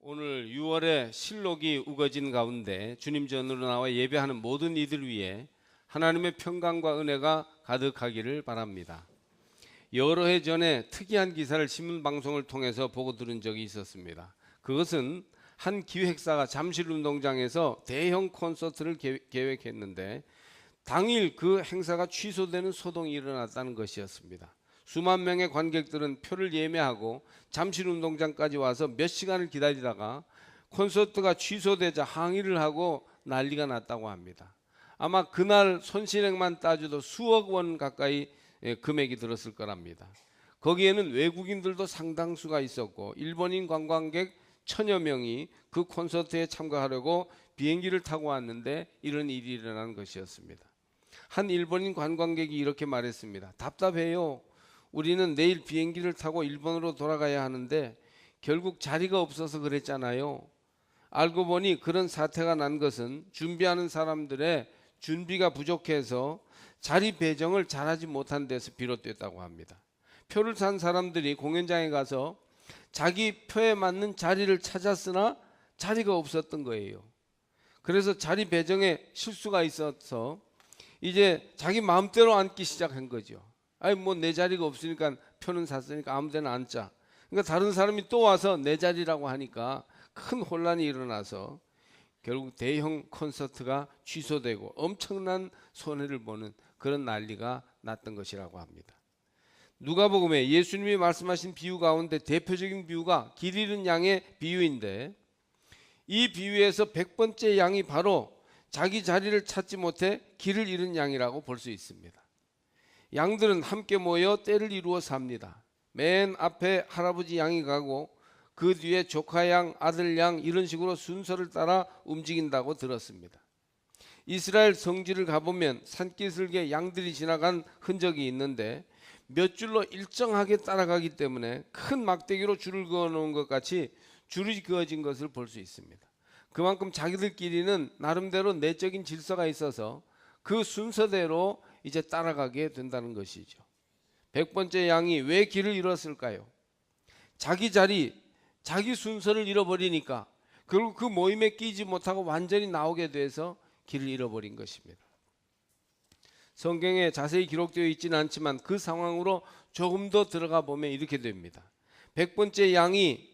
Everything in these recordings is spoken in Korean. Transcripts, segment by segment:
오늘 6월에 실록이 우거진 가운데 주님 전으로 나와 예배하는 모든 이들 위해 하나님의 평강과 은혜가 가득하기를 바랍니다. 여러 해 전에 특이한 기사를 신문방송을 통해서 보고 들은 적이 있었습니다. 그것은 한 기획사가 잠실운동장에서 대형 콘서트를 계획했는데 당일 그 행사가 취소되는 소동이 일어났다는 것이었습니다. 수만 명의 관객들은 표를 예매하고 잠실운동장까지 와서 몇 시간을 기다리다가 콘서트가 취소되자 항의를 하고 난리가 났다고 합니다. 아마 그날 손실액만 따져도 수억 원 가까이 금액이 들었을 거랍니다. 거기에는 외국인들도 상당수가 있었고 일본인 관광객 1000여 명이 그 콘서트에 참가하려고 비행기를 타고 왔는데 이런 일이 일어난 것이었습니다. 한 일본인 관광객이 이렇게 말했습니다. 답답해요. 우리는 내일 비행기를 타고 일본으로 돌아가야 하는데 결국 자리가 없어서 그랬잖아요. 알고 보니 그런 사태가 난 것은 준비하는 사람들의 준비가 부족해서 자리 배정을 잘하지 못한 데서 비롯됐다고 합니다. 표를 산 사람들이 공연장에 가서 자기 표에 맞는 자리를 찾았으나 자리가 없었던 거예요. 그래서 자리 배정에 실수가 있어서 이제 자기 마음대로 앉기 시작한 거죠. 아니 뭐 내 자리가 없으니까 표는 샀으니까 아무 데나 앉자. 그러니까 다른 사람이 또 와서 내 자리라고 하니까 큰 혼란이 일어나서 결국 대형 콘서트가 취소되고 엄청난 손해를 보는 그런 난리가 났던 것이라고 합니다. 누가복음에 예수님이 말씀하신 비유 가운데 대표적인 비유가 길 잃은 양의 비유인데 이 비유에서 100번째 양이 바로 자기 자리를 찾지 못해 길을 잃은 양이라고 볼 수 있습니다. 양들은 함께 모여 떼를 이루어 삽니다. 맨 앞에 할아버지 양이 가고 그 뒤에 조카 양, 아들 양 이런 식으로 순서를 따라 움직인다고 들었습니다. 이스라엘 성지를 가보면 산기슭에 양들이 지나간 흔적이 있는데 몇 줄로 일정하게 따라가기 때문에 큰 막대기로 줄을 그어놓은 것 같이 줄이 그어진 것을 볼 수 있습니다. 그만큼 자기들끼리는 나름대로 내적인 질서가 있어서 그 순서대로 이제 따라가게 된다는 것이죠. 100번째 양이 왜 길을 잃었을까요? 자기 자리, 자기 순서를 잃어버리니까 결국 그 모임에 끼지 못하고 완전히 나오게 돼서 길을 잃어버린 것입니다. 성경에 자세히 기록되어 있지는 않지만 그 상황으로 조금 더 들어가 보면 이렇게 됩니다. 100번째 양이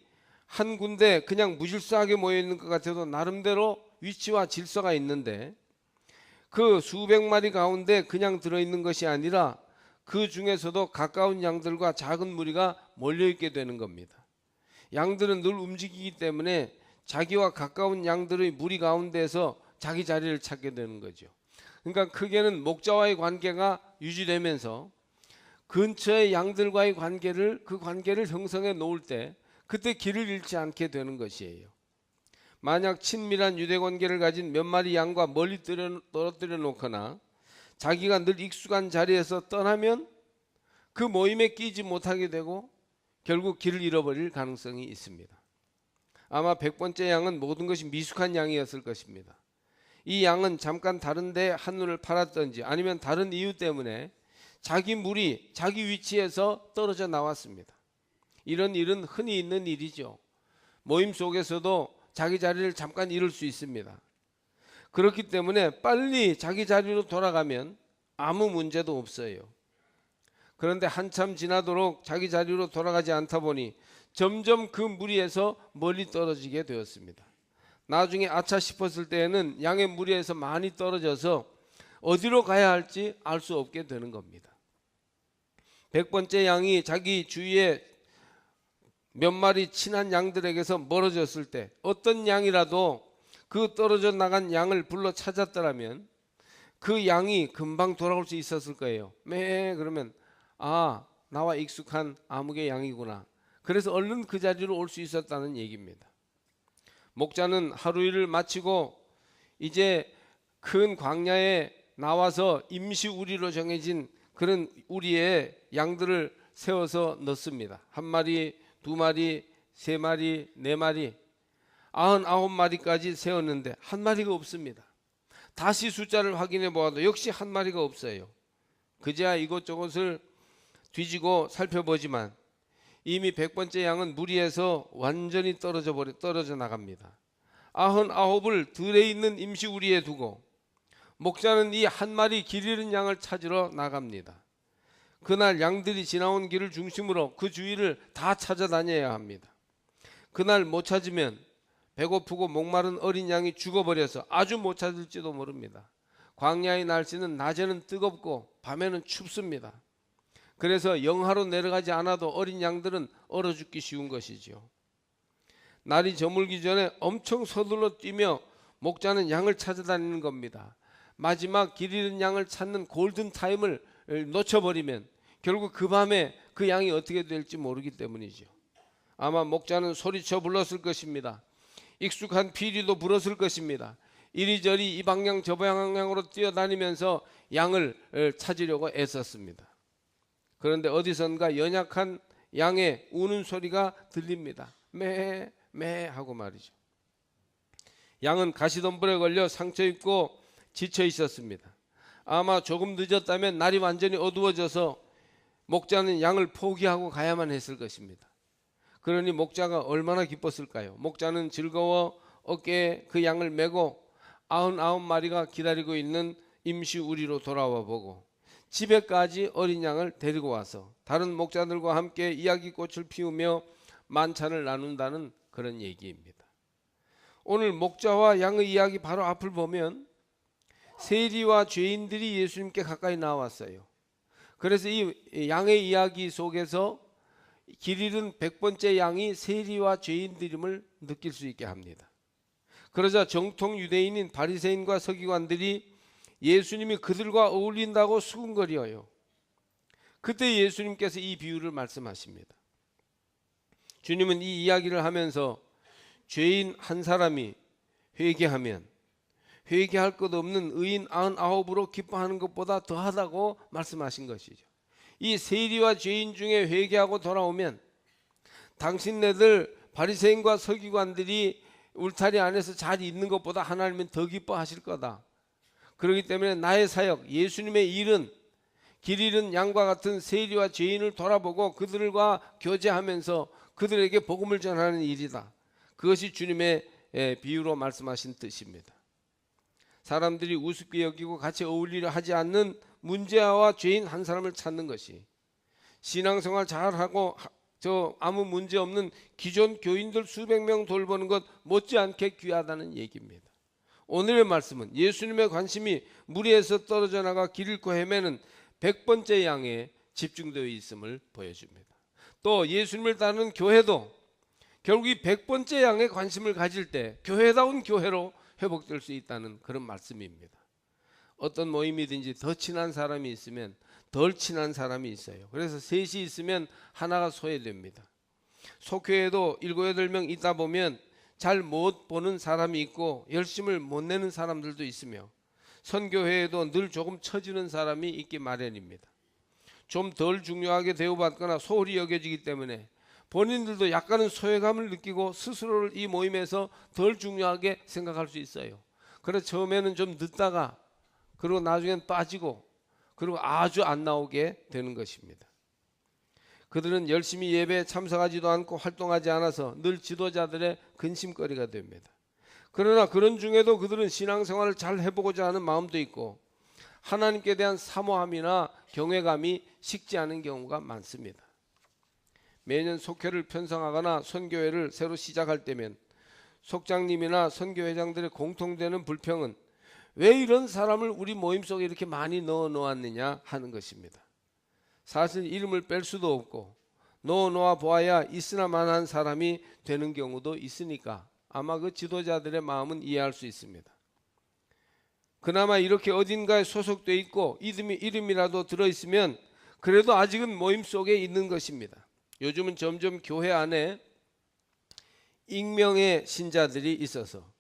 한 군데 그냥 무질서하게 모여 있는 것 같아도 나름대로 위치와 질서가 있는데 그 수백 마리 가운데 그냥 들어있는 것이 아니라 그 중에서도 가까운 양들과 작은 무리가 몰려있게 되는 겁니다. 양들은 늘 움직이기 때문에 자기와 가까운 양들의 무리 가운데서 자기 자리를 찾게 되는 거죠. 그러니까 크게는 목자와의 관계가 유지되면서 근처의 양들과의 그 관계를 형성해 놓을 때 그때 길을 잃지 않게 되는 것이에요. 만약 친밀한 유대관계를 가진 몇 마리 양과 멀리 떨어뜨려 놓거나 자기가 늘 익숙한 자리에서 떠나면 그 모임에 끼지 못하게 되고 결국 길을 잃어버릴 가능성이 있습니다. 아마 100번째 양은 모든 것이 미숙한 양이었을 것입니다. 이 양은 잠깐 다른 데 한눈을 팔았던지 아니면 다른 이유 때문에 자기 무리, 자기 위치에서 떨어져 나왔습니다. 이런 일은 흔히 있는 일이죠. 모임 속에서도 자기 자리를 잠깐 잃을 수 있습니다. 그렇기 때문에 빨리 자기 자리로 돌아가면 아무 문제도 없어요. 그런데 한참 지나도록 자기 자리로 돌아가지 않다 보니 점점 그 무리에서 멀리 떨어지게 되었습니다. 나중에 아차 싶었을 때에는 양의 무리에서 많이 떨어져서 어디로 가야 할지 알 수 없게 되는 겁니다. 100번째 양이 자기 주위에 몇 마리 친한 양들에게서 멀어졌을 때 어떤 양이라도 그 떨어져 나간 양을 불러 찾았더라면 그 양이 금방 돌아올 수 있었을 거예요. 그러면 나와 익숙한 아무개 양이구나. 그래서 얼른 그 자리로 올 수 있었다는 얘기입니다. 목자는 하루 일을 마치고 이제 큰 광야에 나와서 임시 우리로 정해진 그런 우리의 양들을 세워서 넣습니다. 한 마리, 두 마리, 세 마리, 네 마리, 99마리까지 세웠는데 한 마리가 없습니다. 다시 숫자를 확인해 보아도 역시 한 마리가 없어요. 그제야 이곳저곳을 뒤지고 살펴보지만 이미 100번째 양은 무리에서 완전히 떨어져 나갑니다. 99을 들에 있는 임시 우리에 두고 목자는 이 한 마리 길 잃은 양을 찾으러 나갑니다. 그날 양들이 지나온 길을 중심으로 그 주위를 다 찾아다녀야 합니다. 그날 못 찾으면 배고프고 목마른 어린 양이 죽어버려서 아주 못 찾을지도 모릅니다. 광야의 날씨는 낮에는 뜨겁고 밤에는 춥습니다. 그래서 영하로 내려가지 않아도 어린 양들은 얼어 죽기 쉬운 것이죠. 날이 저물기 전에 엄청 서둘러 뛰며 목자는 양을 찾아다니는 겁니다. 마지막 길 잃은 양을 찾는 골든 타임을 놓쳐버리면 결국 그 밤에 그 양이 어떻게 될지 모르기 때문이죠. 아마 목자는 소리쳐 불렀을 것입니다. 익숙한 피리도 불었을 것입니다. 이리저리 이 방향 저 방향으로 뛰어다니면서 양을 찾으려고 애썼습니다. 그런데 어디선가 연약한 양의 우는 소리가 들립니다. 매 하고 말이죠. 양은 가시덤불에 걸려 상처 입고 지쳐 있었습니다. 아마 조금 늦었다면 날이 완전히 어두워져서 목자는 양을 포기하고 가야만 했을 것입니다. 그러니 목자가 얼마나 기뻤을까요? 목자는 즐거워 어깨에 그 양을 메고 99마리가 기다리고 있는 임시 우리로 돌아와 보고 집에까지 어린 양을 데리고 와서 다른 목자들과 함께 이야기꽃을 피우며 만찬을 나눈다는 그런 얘기입니다. 오늘 목자와 양의 이야기 바로 앞을 보면 세리와 죄인들이 예수님께 가까이 나왔어요. 그래서 이 양의 이야기 속에서 길 잃은 100번째 양이 세리와 죄인들임을 느낄 수 있게 합니다. 그러자 정통 유대인인 바리새인과 서기관들이 예수님이 그들과 어울린다고 수군거려요. 그때 예수님께서 이 비유를 말씀하십니다. 주님은 이 이야기를 하면서 죄인 한 사람이 회개하면 회개할 것 없는 의인 99으로 기뻐하는 것보다 더하다고 말씀하신 것이죠. 이 세리와 죄인 중에 회개하고 돌아오면 당신네들 바리새인과 서기관들이 울타리 안에서 잘 있는 것보다 하나님은 더 기뻐하실 거다. 그렇기 때문에 나의 사역 예수님의 일은 길 잃은 양과 같은 세리와 죄인을 돌아보고 그들과 교제하면서 그들에게 복음을 전하는 일이다. 그것이 주님의 비유로 말씀하신 뜻입니다. 사람들이 우습게 여기고 같이 어울리려 하지 않는 문제아와 죄인 한 사람을 찾는 것이 신앙생활 잘하고 아무 문제 없는 기존 교인들 수백 명 돌보는 것 못지않게 귀하다는 얘기입니다. 오늘의 말씀은 예수님의 관심이 무리에서 떨어져 나가 길 잃고 헤매는 100번째 양에 집중되어 있음을 보여줍니다. 또 예수님을 따르는 교회도 결국 이 100번째 양에 관심을 가질 때 교회다운 교회로 회복될 수 있다는 그런 말씀입니다. 어떤 모임이든지 더 친한 사람이 있으면 덜 친한 사람이 있어요. 그래서 셋이 있으면 하나가 소외됩니다. 속회에도 7, 8명 있다 보면 잘 못 보는 사람이 있고 열심을 못 내는 사람들도 있으며 선교회에도 늘 조금 처지는 사람이 있기 마련입니다. 좀 덜 중요하게 대우받거나 소홀히 여겨지기 때문에 본인들도 약간은 소외감을 느끼고 스스로를 이 모임에서 덜 중요하게 생각할 수 있어요. 그래서 처음에는 좀 늦다가 그리고 나중엔 빠지고 그리고 아주 안 나오게 되는 것입니다. 그들은 열심히 예배에 참석하지도 않고 활동하지 않아서 늘 지도자들의 근심거리가 됩니다. 그러나 그런 중에도 그들은 신앙생활을 잘 해보고자 하는 마음도 있고 하나님께 대한 사모함이나 경외감이 식지 않은 경우가 많습니다. 매년 속회를 편성하거나 선교회를 새로 시작할 때면 속장님이나 선교회장들의 공통되는 불평은 왜 이런 사람을 우리 모임 속에 이렇게 많이 넣어 놓았느냐 하는 것입니다. 사실 이름을 뺄 수도 없고 넣어 놓아 보아야 있으나 마나한 사람이 되는 경우도 있으니까 아마 그 지도자들의 마음은 이해할 수 있습니다. 그나마 이렇게 어딘가에 소속돼 있고 이름이라도 들어있으면 그래도 아직은 모임 속에 있는 것입니다. 요즘은 점점 교회 안에 익명의 신자들이 있어서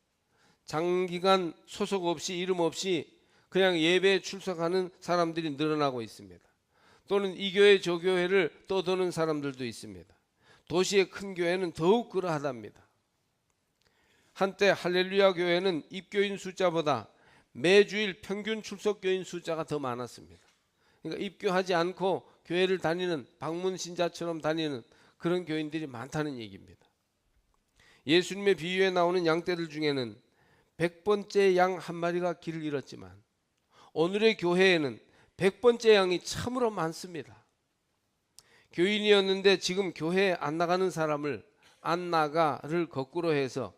장기간 소속 없이 이름 없이 그냥 예배에 출석하는 사람들이 늘어나고 있습니다. 또는 이 교회 저 교회를 떠도는 사람들도 있습니다. 도시의 큰 교회는 더욱 그러하답니다. 한때 할렐루야 교회는 입교인 숫자보다 매주일 평균 출석교인 숫자가 더 많았습니다. 그러니까 입교하지 않고 교회를 다니는 방문 신자처럼 다니는 그런 교인들이 많다는 얘기입니다. 예수님의 비유에 나오는 양떼들 중에는 100번째 양 한 마리가 길을 잃었지만 오늘의 교회에는 100번째 양이 참으로 많습니다. 교인이었는데 지금 교회에 안 나가는 사람을 안 나가를 거꾸로 해서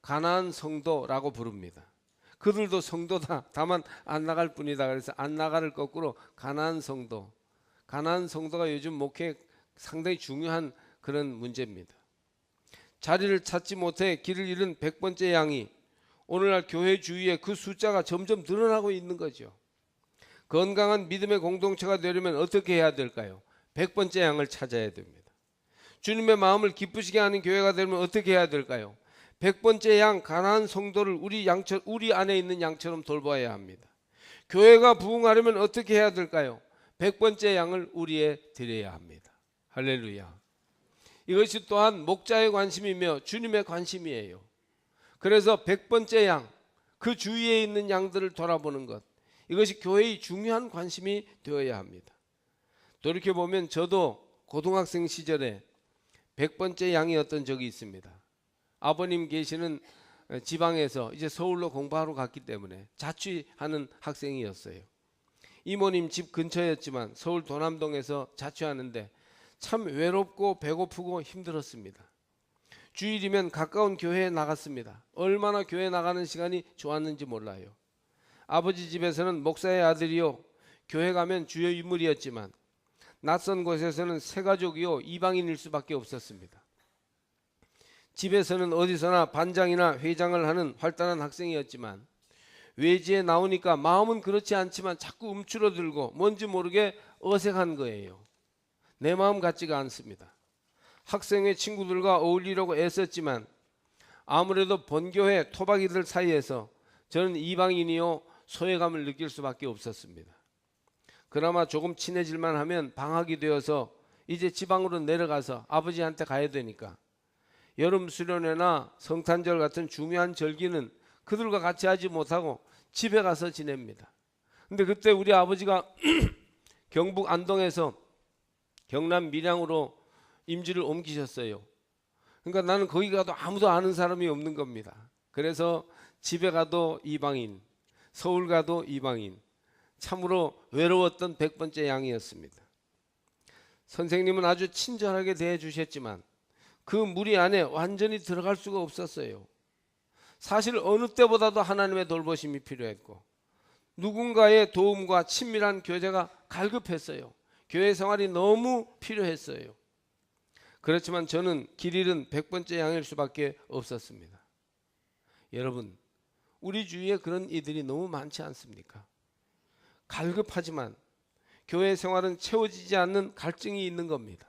가나안 성도라고 부릅니다. 그들도 성도다. 다만 안 나갈 뿐이다. 그래서 안 나가를 거꾸로 가나안 성도. 가나안 성도가 요즘 목회에 상당히 중요한 그런 문제입니다. 자리를 찾지 못해 길을 잃은 100번째 양이 오늘날 교회 주위에 그 숫자가 점점 늘어나고 있는 거죠. 건강한 믿음의 공동체가 되려면 어떻게 해야 될까요? 100번째 양을 찾아야 됩니다. 주님의 마음을 기쁘시게 하는 교회가 되려면 어떻게 해야 될까요? 100번째 양 가나안 성도를 우리 안에 있는 양처럼 돌봐야 합니다. 교회가 부흥하려면 어떻게 해야 될까요? 100번째 양을 우리에 드려야 합니다. 할렐루야. 이것이 또한 목자의 관심이며 주님의 관심이에요. 그래서 100번째 양, 그 주위에 있는 양들을 돌아보는 것, 이것이 교회의 중요한 관심이 되어야 합니다. 돌이켜보면 저도 고등학생 시절에 100번째 양이었던 적이 있습니다. 아버님 계시는 지방에서 이제 서울로 공부하러 갔기 때문에 자취하는 학생이었어요. 이모님 집 근처였지만 서울 도남동에서 자취하는데 참 외롭고 배고프고 힘들었습니다. 주일이면 가까운 교회에 나갔습니다. 얼마나 교회 나가는 시간이 좋았는지 몰라요. 아버지 집에서는 목사의 아들이요, 교회 가면 주요 인물이었지만 낯선 곳에서는 새가족이요, 이방인일 수밖에 없었습니다. 집에서는 어디서나 반장이나 회장을 하는 활달한 학생이었지만 외지에 나오니까 마음은 그렇지 않지만 자꾸 움츠러들고 뭔지 모르게 어색한 거예요. 내 마음 같지가 않습니다. 학생회 친구들과 어울리려고 애썼지만 아무래도 본교회 토박이들 사이에서 저는 이방인이요, 소외감을 느낄 수밖에 없었습니다. 그나마 조금 친해질만 하면 방학이 되어서 이제 지방으로 내려가서 아버지한테 가야 되니까 여름 수련회나 성탄절 같은 중요한 절기는 그들과 같이 하지 못하고 집에 가서 지냅니다. 근데 그때 우리 아버지가 경북 안동에서 경남 밀양으로 임지를 옮기셨어요. 그러니까 나는 거기 가도 아무도 아는 사람이 없는 겁니다. 그래서 집에 가도 이방인, 서울 가도 이방인, 참으로 외로웠던 100번째 양이었습니다. 선생님은 아주 친절하게 대해 주셨지만 그 무리 안에 완전히 들어갈 수가 없었어요. 사실 어느 때보다도 하나님의 돌보심이 필요했고 누군가의 도움과 친밀한 교제가 갈급했어요. 교회 생활이 너무 필요했어요. 그렇지만 저는 길 잃은 100번째 양일 수밖에 없었습니다. 여러분, 우리 주위에 그런 이들이 너무 많지 않습니까? 갈급하지만 교회 생활은 채워지지 않는 갈증이 있는 겁니다.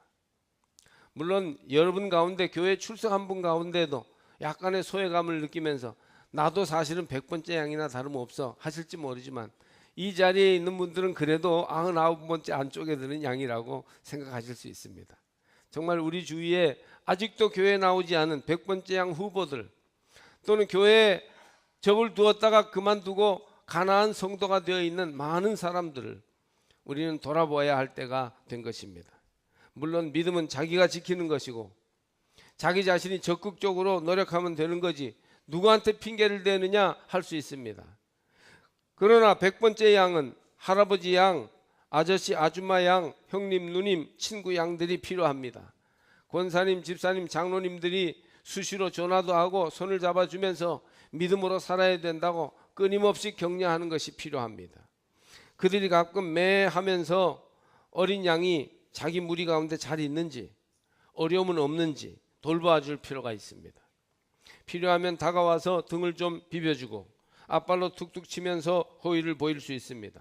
물론 여러분 가운데 교회 출석한 분 가운데도 약간의 소외감을 느끼면서 나도 사실은 100번째 양이나 다름없어 하실지 모르지만 이 자리에 있는 분들은 그래도 99번째 안쪽에 드는 양이라고 생각하실 수 있습니다. 정말 우리 주위에 아직도 교회에 나오지 않은 100번째 양 후보들 또는 교회에 접을 두었다가 그만두고 가나안 성도가 되어 있는 많은 사람들을 우리는 돌아보아야 할 때가 된 것입니다. 물론 믿음은 자기가 지키는 것이고 자기 자신이 적극적으로 노력하면 되는 거지 누구한테 핑계를 대느냐 할 수 있습니다. 그러나 100번째 양은 할아버지 양, 아저씨 아줌마 양, 형님 누님 친구 양들이 필요합니다. 권사님 집사님 장로님들이 수시로 전화도 하고 손을 잡아주면서 믿음으로 살아야 된다고 끊임없이 격려하는 것이 필요합니다. 그들이 가끔 매하면서 어린 양이 자기 무리 가운데 잘 있는지 어려움은 없는지 돌봐줄 필요가 있습니다. 필요하면 다가와서 등을 좀 비벼주고 앞발로 툭툭 치면서 호의를 보일 수 있습니다.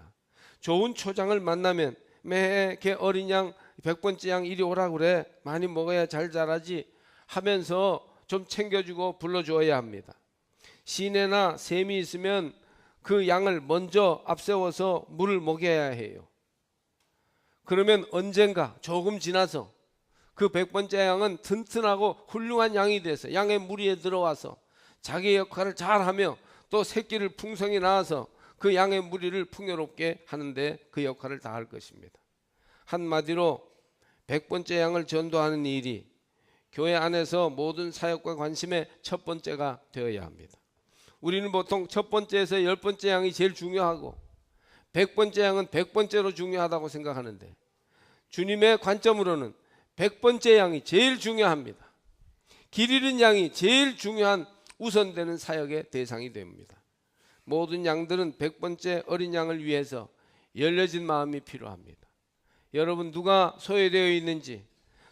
좋은 초장을 만나면 매 걔 어린 양 100번째 양 이리 오라 그래 많이 먹어야 잘 자라지 하면서 좀 챙겨주고 불러주어야 합니다. 시내나 샘이 있으면 그 양을 먼저 앞세워서 물을 먹여야 해요. 그러면 언젠가 조금 지나서 그 100번째 양은 튼튼하고 훌륭한 양이 돼서 양의 무리에 들어와서 자기의 역할을 잘하며 또 새끼를 풍성히 낳아서 그 양의 무리를 풍요롭게 하는데 그 역할을 다할 것입니다. 한마디로 100번째 양을 전도하는 일이 교회 안에서 모든 사역과 관심의 첫 번째가 되어야 합니다. 우리는 보통 첫 번째에서 10번째 양이 제일 중요하고 100번째 양은 100번째로 중요하다고 생각하는데, 주님의 관점으로는 100번째 양이 제일 중요합니다. 길 잃은 양이 제일 중요한 우선되는 사역의 대상이 됩니다. 모든 양들은 100번째 어린 양을 위해서 열려진 마음이 필요합니다. 여러분, 누가 소외되어 있는지,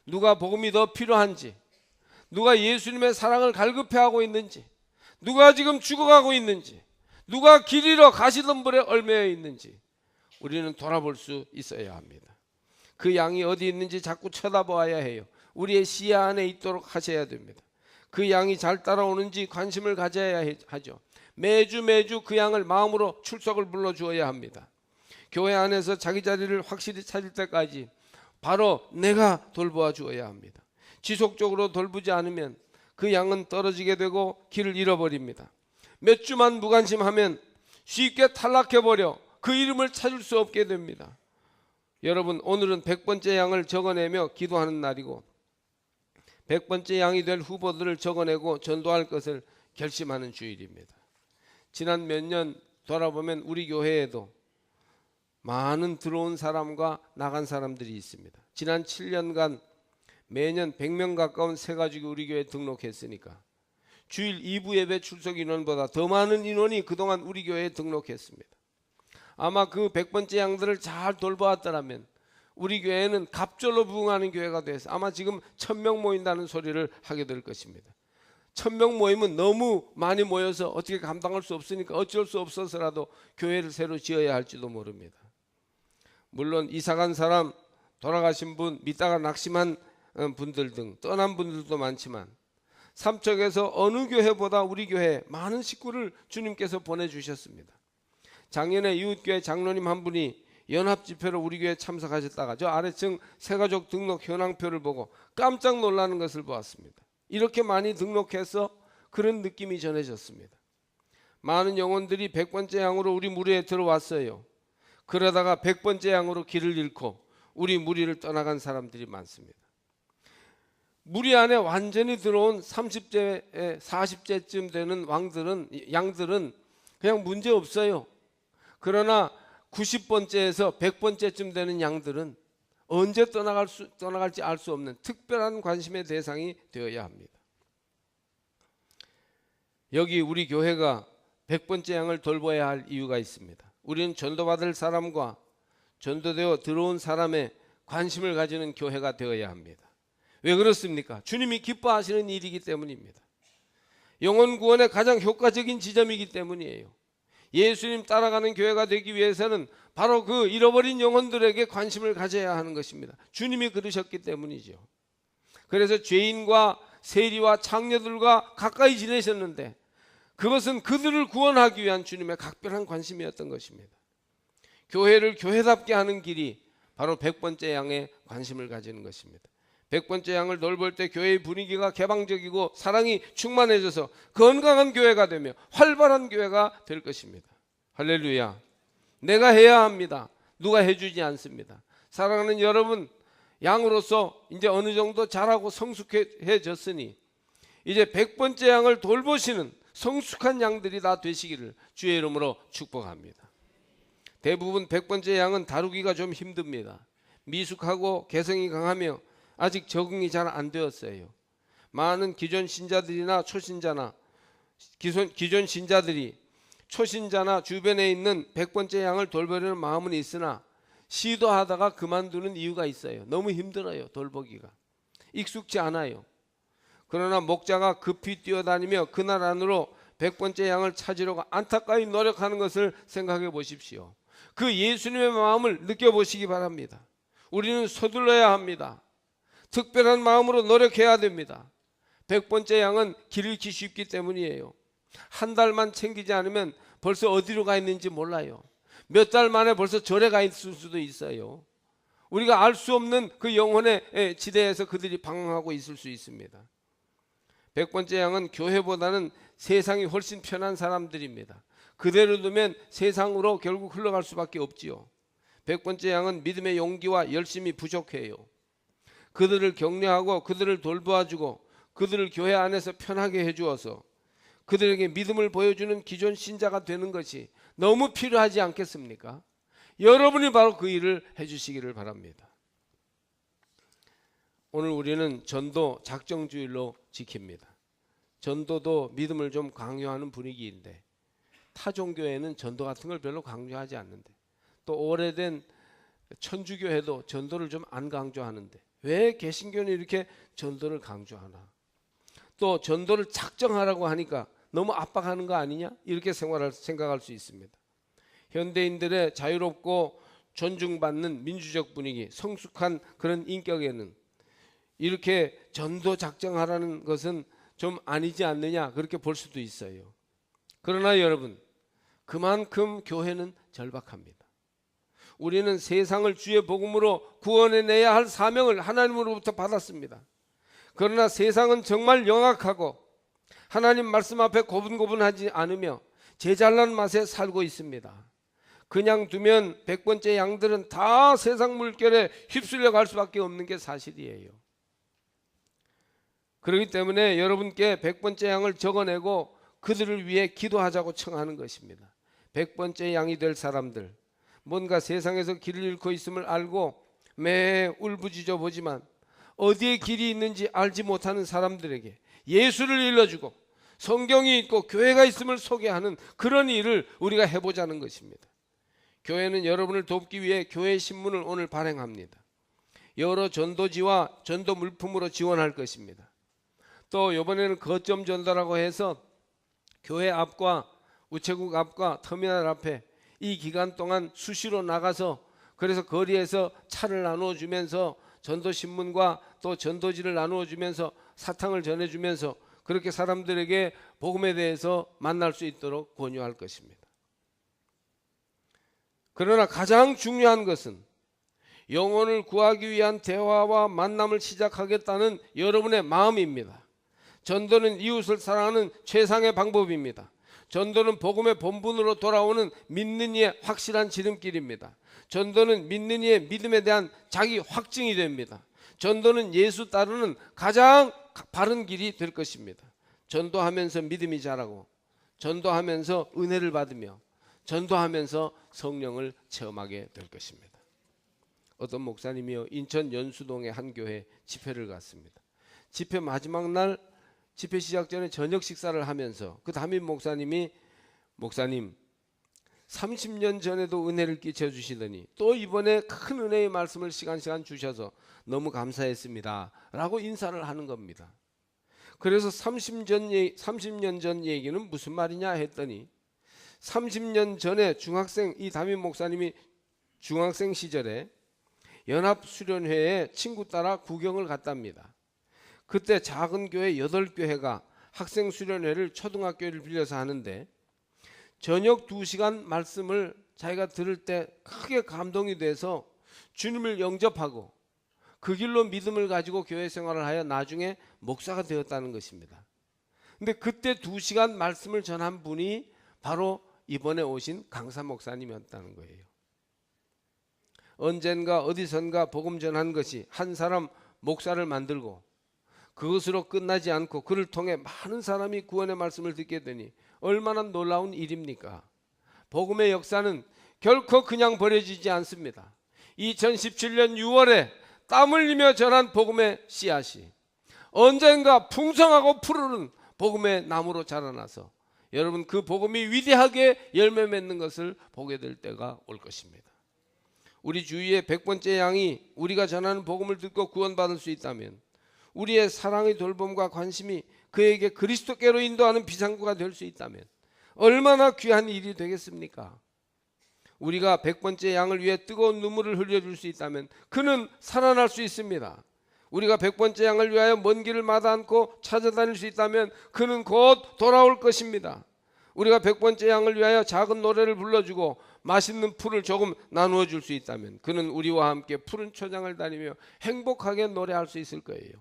누가 복음이 더 필요한지, 누가 예수님의 사랑을 갈급해하고 있는지, 누가 지금 죽어가고 있는지, 누가 길 잃어 가시덤불에 얽매여 있는지 우리는 돌아볼 수 있어야 합니다. 그 양이 어디 있는지 자꾸 쳐다보아야 해요. 우리의 시야 안에 있도록 하셔야 됩니다. 그 양이 잘 따라오는지 관심을 가져야 하죠. 매주 그 양을 마음으로 출석을 불러주어야 합니다. 교회 안에서 자기 자리를 확실히 찾을 때까지 바로 내가 돌보아 주어야 합니다. 지속적으로 돌보지 않으면 그 양은 떨어지게 되고 길을 잃어버립니다. 몇 주만 무관심하면 쉽게 탈락해버려 그 이름을 찾을 수 없게 됩니다. 여러분, 오늘은 100번째 양을 적어내며 기도하는 날이고 100번째 양이 될 후보들을 적어내고 전도할 것을 결심하는 주일입니다. 지난 몇 년 돌아보면 우리 교회에도 많은 들어온 사람과 나간 사람들이 있습니다. 지난 7년간 매년 100명 가까운 새 가족이 우리 교회에 등록했으니까 주일 2부 예배 출석 인원보다 더 많은 인원이 그동안 우리 교회에 등록했습니다. 아마 그 100번째 양들을 잘 돌보았더라면 우리 교회는 갑절로 부흥하는 교회가 돼서 아마 지금 1000명 모인다는 소리를 하게 될 것입니다. 1000명 모이면 너무 많이 모여서 어떻게 감당할 수 없으니까 어쩔 수 없어서라도 교회를 새로 지어야 할지도 모릅니다. 물론 이사간 사람, 돌아가신 분, 믿다가 낙심한 분들 등 떠난 분들도 많지만 삼척에서 어느 교회보다 우리 교회에 많은 식구를 주님께서 보내주셨습니다. 작년에 이웃교회 장로님 한 분이 연합집회로 우리 교회에 참석하셨다가 저 아래층 새가족 등록 현황표를 보고 깜짝 놀라는 것을 보았습니다. 이렇게 많이 등록해서 그런 느낌이 전해졌습니다. 많은 영혼들이 100번째 양으로 우리 무리에 들어왔어요. 그러다가 100번째 양으로 길을 잃고 우리 무리를 떠나간 사람들이 많습니다. 무리 안에 완전히 들어온 30째, 40째쯤 되는 양들은 그냥 문제 없어요. 그러나 90번째에서 100번째쯤 되는 양들은 언제 떠나갈지 알 수 없는 특별한 관심의 대상이 되어야 합니다. 여기 우리 교회가 100번째 양을 돌봐야 할 이유가 있습니다. 우리는 전도받을 사람과 전도되어 들어온 사람의 관심을 가지는 교회가 되어야 합니다. 왜 그렇습니까? 주님이 기뻐하시는 일이기 때문입니다. 영혼 구원의 가장 효과적인 지점이기 때문이에요. 예수님 따라가는 교회가 되기 위해서는 바로 그 잃어버린 영혼들에게 관심을 가져야 하는 것입니다. 주님이 그러셨기 때문이죠. 그래서 죄인과 세리와 창녀들과 가까이 지내셨는데 그것은 그들을 구원하기 위한 주님의 각별한 관심이었던 것입니다. 교회를 교회답게 하는 길이 바로 100번째 양에 관심을 가지는 것입니다. 100번째 양을 돌볼 때 교회의 분위기가 개방적이고 사랑이 충만해져서 건강한 교회가 되며 활발한 교회가 될 것입니다. 할렐루야. 내가 해야 합니다. 누가 해주지 않습니다. 사랑하는 여러분, 양으로서 이제 어느 정도 잘하고 성숙해졌으니 이제 100번째 양을 돌보시는 성숙한 양들이 다 되시기를 주의 이름으로 축복합니다. 대부분 100번째 양은 다루기가 좀 힘듭니다. 미숙하고 개성이 강하며 아직 적응이 잘 안 되었어요. 많은 기존 신자들이나 초신자나 기존 신자들이 초신자나 주변에 있는 100번째 양을 돌보려는 마음은 있으나 시도하다가 그만두는 이유가 있어요. 너무 힘들어요. 돌보기가 익숙지 않아요. 그러나 목자가 급히 뛰어다니며 그날 안으로 100번째 양을 찾으려고 안타까이 노력하는 것을 생각해 보십시오. 그 예수님의 마음을 느껴보시기 바랍니다. 우리는 서둘러야 합니다. 특별한 마음으로 노력해야 됩니다. 100번째 양은 길 잃기 쉽기 때문이에요. 한 달만 챙기지 않으면 벌써 어디로 가 있는지 몰라요. 몇 달 만에 벌써 절에 가 있을 수도 있어요. 우리가 알 수 없는 그 영혼의 지대에서 그들이 방황하고 있을 수 있습니다. 100번째 양은 교회보다는 세상이 훨씬 편한 사람들입니다. 그대로 두면 세상으로 결국 흘러갈 수밖에 없지요. 100번째 양은 믿음의 용기와 열심이 부족해요. 그들을 격려하고 그들을 돌보아주고 그들을 교회 안에서 편하게 해주어서 그들에게 믿음을 보여주는 기존 신자가 되는 것이 너무 필요하지 않겠습니까? 여러분이 바로 그 일을 해주시기를 바랍니다. 오늘 우리는 전도 작정주일로 지킵니다. 전도도 믿음을 좀 강요하는 분위기인데 타 종교에는 전도 같은 걸 별로 강조하지 않는데, 또 오래된 천주교회도 전도를 좀 안 강조하는데 왜 개신교는 이렇게 전도를 강조하나? 또 전도를 작정하라고 하니까 너무 압박하는 거 아니냐? 이렇게 생각할 수 있습니다. 현대인들의 자유롭고 존중받는 민주적 분위기, 성숙한 그런 인격에는 이렇게 전도 작정하라는 것은 좀 아니지 않느냐, 그렇게 볼 수도 있어요. 그러나 여러분, 그만큼 교회는 절박합니다. 우리는 세상을 주의 복음으로 구원해내야 할 사명을 하나님으로부터 받았습니다. 그러나 세상은 정말 영악하고 하나님 말씀 앞에 고분고분하지 않으며 제 잘난 맛에 살고 있습니다. 그냥 두면 100번째 양들은 다 세상 물결에 휩쓸려 갈 수밖에 없는 게 사실이에요. 그렇기 때문에 여러분께 100번째 양을 적어내고 그들을 위해 기도하자고 청하는 것입니다. 100번째 양이 될 사람들, 뭔가 세상에서 길을 잃고 있음을 알고 매 울부짖어 보지만 어디에 길이 있는지 알지 못하는 사람들에게 예수를 일러주고 성경이 있고 교회가 있음을 소개하는 그런 일을 우리가 해보자는 것입니다. 교회는 여러분을 돕기 위해 교회 신문을 오늘 발행합니다. 여러 전도지와 전도 물품으로 지원할 것입니다. 또 이번에는 거점 전도라고 해서 교회 앞과 우체국 앞과 터미널 앞에 이 기간 동안 수시로 나가서 그래서 거리에서 차를 나누어 주면서 전도신문과 또 전도지를 나누어 주면서 사탕을 전해주면서 그렇게 사람들에게 복음에 대해서 만날 수 있도록 권유할 것입니다. 그러나 가장 중요한 것은 영혼을 구하기 위한 대화와 만남을 시작하겠다는 여러분의 마음입니다. 전도는 이웃을 사랑하는 최상의 방법입니다. 전도는 복음의 본분으로 돌아오는 믿는 이의 확실한 지름길입니다. 전도는 믿는 이의 믿음에 대한 자기 확증이 됩니다. 전도는 예수 따르는 가장 바른 길이 될 것입니다. 전도하면서 믿음이 자라고, 전도하면서 은혜를 받으며, 전도하면서 성령을 체험하게 될 것입니다. 어떤 목사님이요, 인천 연수동의 한 교회 집회를 갔습니다. 집회 마지막 날 집회 시작 전에 저녁 식사를 하면서 그 담임 목사님이, 목사님 30년 전에도 은혜를 끼쳐주시더니 또 이번에 큰 은혜의 말씀을 시간 주셔서 너무 감사했습니다 라고 인사를 하는 겁니다. 그래서 30년 전 얘기는 무슨 말이냐 했더니 30년 전에 이 담임 목사님이 중학생 시절에 연합수련회에 친구 따라 구경을 갔답니다. 그때 작은 교회 8교회가 학생 수련회를 초등학교를 빌려서 하는데 저녁 2시간 말씀을 자기가 들을 때 크게 감동이 돼서 주님을 영접하고 그 길로 믿음을 가지고 교회 생활을 하여 나중에 목사가 되었다는 것입니다. 근데 그때 2시간 말씀을 전한 분이 바로 이번에 오신 강사 목사님이었다는 거예요. 언젠가 어디선가 복음 전한 것이 한 사람 목사를 만들고 그것으로 끝나지 않고 그를 통해 많은 사람이 구원의 말씀을 듣게 되니 얼마나 놀라운 일입니까? 복음의 역사는 결코 그냥 버려지지 않습니다. 2017년 6월에 땀 흘리며 전한 복음의 씨앗이 언젠가 풍성하고 푸르른 복음의 나무로 자라나서 여러분 그 복음이 위대하게 열매 맺는 것을 보게 될 때가 올 것입니다. 우리 주위의 100번째 양이 우리가 전하는 복음을 듣고 구원받을 수 있다면 우리의 사랑의 돌봄과 관심이 그에게 그리스도께로 인도하는 비상구가 될 수 있다면 얼마나 귀한 일이 되겠습니까? 우리가 100번째 양을 위해 뜨거운 눈물을 흘려줄 수 있다면 그는 살아날 수 있습니다. 우리가 100번째 양을 위하여 먼 길을 마다 않고 찾아다닐 수 있다면 그는 곧 돌아올 것입니다. 우리가 100번째 양을 위하여 작은 노래를 불러주고 맛있는 풀을 조금 나누어 줄 수 있다면 그는 우리와 함께 푸른 초장을 다니며 행복하게 노래할 수 있을 거예요.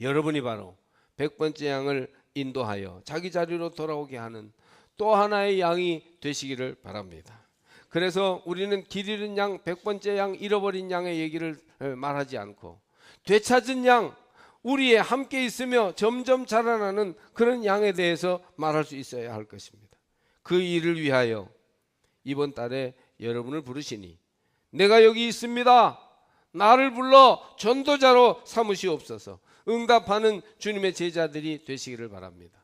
여러분이 바로 100번째 양을 인도하여 자기 자리로 돌아오게 하는 또 하나의 양이 되시기를 바랍니다. 그래서 우리는 길 잃은 양, 100번째 양, 잃어버린 양의 얘기를 말하지 않고 되찾은 양, 우리에 함께 있으며 점점 자라나는 그런 양에 대해서 말할 수 있어야 할 것입니다. 그 일을 위하여 이번 달에 여러분을 부르시니 내가 여기 있습니다. 나를 불러 전도자로 삼으시옵소서. 응답하는 주님의 제자들이 되시기를 바랍니다.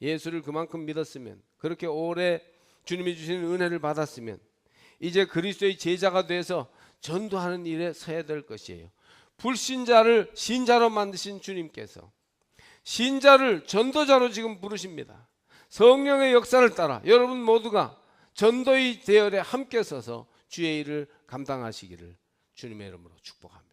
예수를 그만큼 믿었으면, 그렇게 오래 주님이 주시는 은혜를 받았으면 이제 그리스도의 제자가 돼서 전도하는 일에 서야 될 것이에요. 불신자를 신자로 만드신 주님께서 신자를 전도자로 지금 부르십니다. 성령의 역사를 따라 여러분 모두가 전도의 대열에 함께 서서 주의 일을 감당하시기를 주님의 이름으로 축복합니다.